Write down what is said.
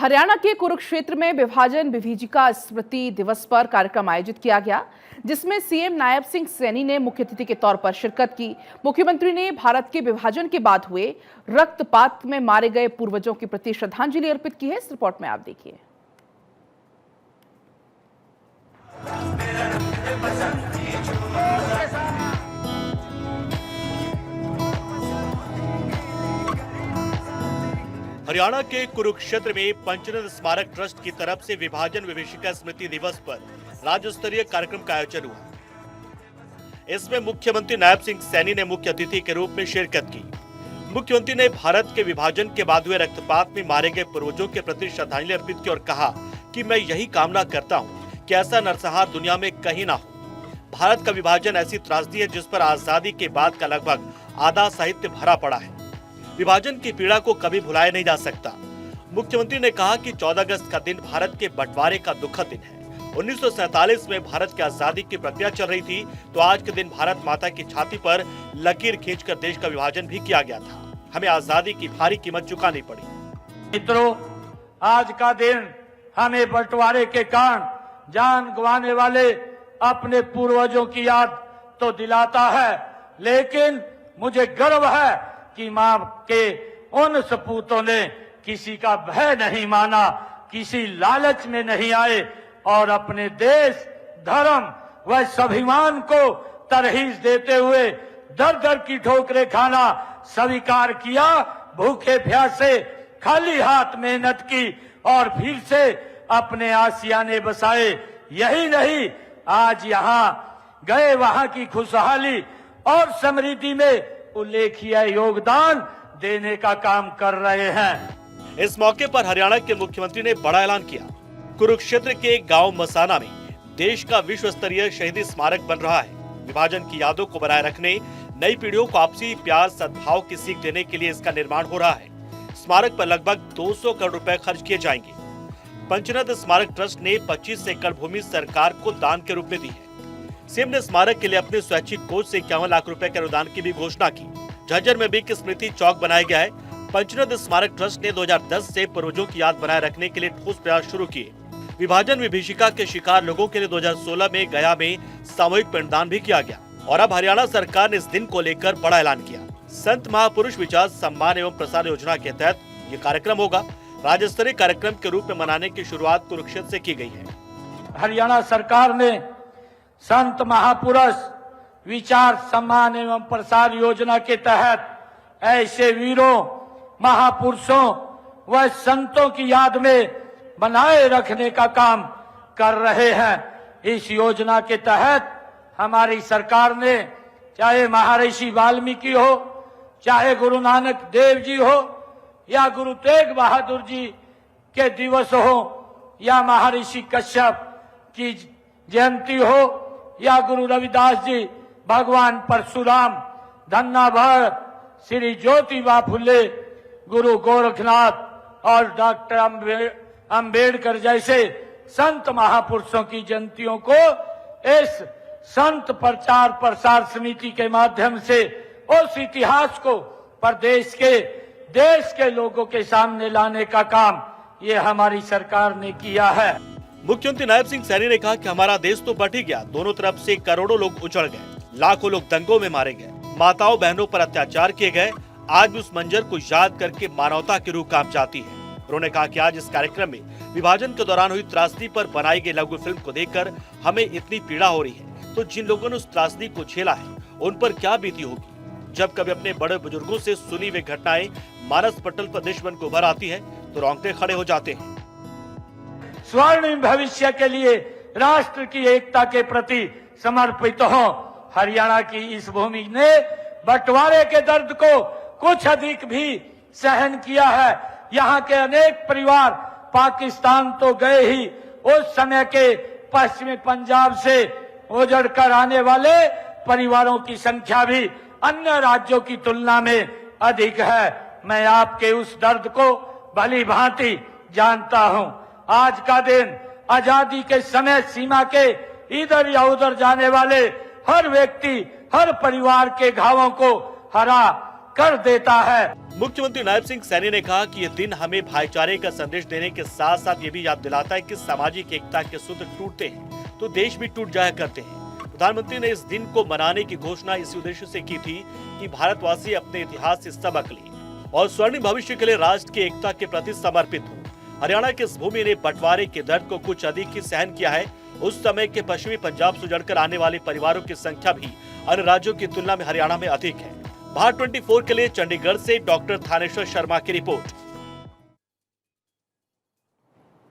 हरियाणा के कुरुक्षेत्र में विभाजन विभीषिका स्मृति दिवस पर कार्यक्रम आयोजित किया गया, जिसमें सीएम नायब सिंह सैनी ने मुख्य अतिथि के तौर पर शिरकत की। मुख्यमंत्री ने भारत के विभाजन के बाद हुए रक्तपात में मारे गए पूर्वजों के प्रति श्रद्धांजलि अर्पित की है। इस रिपोर्ट में आप देखिए। हरियाणा के कुरुक्षेत्र में पंचनद स्मारक ट्रस्ट की तरफ से विभाजन विभीषिका स्मृति दिवस पर राज्य स्तरीय कार्यक्रम का आयोजन हुआ। इसमें मुख्यमंत्री नायब सिंह सैनी ने मुख्य अतिथि के रूप में शिरकत की। मुख्यमंत्री ने भारत के विभाजन के बाद हुए रक्तपात में मारे गए पूर्वजों के प्रति श्रद्धांजलि अर्पित की और कहा कि मैं यही कामना करता हूं कि ऐसा नरसंहार दुनिया में कहीं ना हो। भारत का विभाजन ऐसी त्रासदी है जिस पर आजादी के बाद का लगभग आधा साहित्य भरा पड़ा है। विभाजन की पीड़ा को कभी भुलाया नहीं जा सकता। मुख्यमंत्री ने कहा कि 14 अगस्त का दिन भारत के बंटवारे का दुखद दिन है। 1947 में भारत की आजादी की प्रक्रिया चल रही थी, तो आज के दिन भारत माता की छाती पर लकीर खींचकर देश का विभाजन भी किया गया था। हमें आजादी की भारी कीमत चुकानी पड़ी। मित्रों, आज का दिन हमें बंटवारे के कारण जान गंवाने वाले अपने पूर्वजों की याद तो दिलाता है, लेकिन मुझे गर्व है कि मां के उन सपूतों ने किसी का भय नहीं माना, किसी लालच में नहीं आए और अपने देश, धर्म व स्वाभिमान को तरहीज देते हुए दर दर की ठोकरें खाना स्वीकार किया। भूखे प्यासे खाली हाथ मेहनत की और फिर से अपने आशियाने बसाए। यही नहीं, आज यहाँ गए वहां की खुशहाली और समृद्धि में उल्लेखनीय योगदान देने का काम कर रहे हैं। इस मौके पर हरियाणा के मुख्यमंत्री ने बड़ा ऐलान किया। कुरुक्षेत्र के गांव मसाना में देश का विश्व स्तरीय शहीदी स्मारक बन रहा है। विभाजन की यादों को बनाए रखने, नई पीढ़ियों को आपसी प्यार सद्भाव की सीख देने के लिए इसका निर्माण हो रहा है। स्मारक पर लगभग 200 करोड़ रुपए खर्च किए जाएंगे। पंचनद स्मारक ट्रस्ट ने 25 एकड़ भूमि सरकार को दान के रूप में दी है। सीएम ने स्मारक के लिए अपने स्वैच्छिक कोष से 51 लाख रुपए के अनुदान की भी घोषणा की। झज्जर में भी एक स्मृति चौक बनाया गया है। पंचनद स्मारक ट्रस्ट ने 2010 से पूर्वजों की याद बनाए रखने के लिए ठोस प्रयास शुरू किए। विभाजन विभीषिका के शिकार लोगों के लिए 2016 में गया में सामूहिक पिंडदान भी किया गया और अब हरियाणा सरकार ने इस दिन को लेकर बड़ा ऐलान किया। संत महापुरुष विचार सम्मान एवं प्रसार योजना के तहत ये कार्यक्रम होगा। राज्य स्तरीय कार्यक्रम के रूप में मनाने की शुरुआत कुरुक्षेत्र से की गई है। हरियाणा सरकार ने संत महापुरुष विचार सम्मान एवं प्रसार योजना के तहत ऐसे वीरों, महापुरुषों व संतों की याद में बनाए रखने का काम कर रहे हैं। इस योजना के तहत हमारी सरकार ने चाहे महर्षि वाल्मीकि हो, चाहे गुरु नानक देव जी हो, या गुरु तेग बहादुर जी के दिवस हो, या महर्षि कश्यप की जयंती हो, या गुरु रविदास जी, भगवान परशुराम, धन्ना भरत, श्री ज्योतिबा फुले, गुरु गोरखनाथ और डॉक्टर अंबेडकर जैसे संत महापुरुषों की जयंतियों को इस संत प्रचार प्रसार समिति के माध्यम से उस इतिहास को प्रदेश के, देश के लोगों के सामने लाने का काम ये हमारी सरकार ने किया है। मुख्यमंत्री नायब सिंह सैनी ने कहा कि हमारा देश तो बट ही गया, दोनों तरफ से करोड़ों लोग उजड़ गए, लाखों लोग दंगों में मारे गए, माताओं बहनों पर अत्याचार किए गए। आज भी उस मंजर को याद करके मानवता की रूह कांप जाती है। उन्होंने कहा कि आज इस कार्यक्रम में विभाजन के दौरान हुई त्रासदी पर बनाई गई लघु फिल्म को देखकर हमें इतनी पीड़ा हो रही है, तो जिन लोगों ने उस त्रासदी को झेला है उन पर क्या बीती होगी। जब कभी अपने बड़े बुजुर्गों से सुनी हुई घटनाएं मानस पटल पर देश बन को उभर आती है तो रोंगटे खड़े हो जाते हैं। स्वर्णिम भविष्य के लिए, राष्ट्र की एकता के प्रति समर्पित हो। हरियाणा की इस भूमि ने बंटवारे के दर्द को कुछ अधिक भी सहन किया है। यहाँ के अनेक परिवार पाकिस्तान तो गए ही, उस समय के पश्चिमी पंजाब से उजड़ कर आने वाले परिवारों की संख्या भी अन्य राज्यों की तुलना में अधिक है। मैं आपके उस दर्द को भली भांति जानता हूँ। आज का दिन आजादी के समय सीमा के इधर या उधर जाने वाले हर व्यक्ति, हर परिवार के घावों को हरा कर देता है। मुख्यमंत्री नायब सिंह सैनी ने कहा कि ये दिन हमें भाईचारे का संदेश देने के साथ साथ ये भी याद दिलाता है कि सामाजिक एकता के सूत्र टूटते हैं तो देश भी टूट जाया करते हैं। प्रधानमंत्री ने इस दिन को मनाने की घोषणा इसी उद्देश्य से की थी कि भारतवासी अपने इतिहास से सबक लें और स्वर्णिम भविष्य के लिए राष्ट्र की एकता के प्रति समर्पित हो। हरियाणा की इस भूमि ने बंटवारे के दर्द को कुछ अधिक ही सहन किया है। उस समय के पश्चिमी पंजाब से उजड़कर आने वाले परिवारों की संख्या भी अन्य राज्यों की तुलना में हरियाणा में अधिक है। भारत 24 के लिए चंडीगढ़ से डॉक्टर थानेश्वर शर्मा की रिपोर्ट।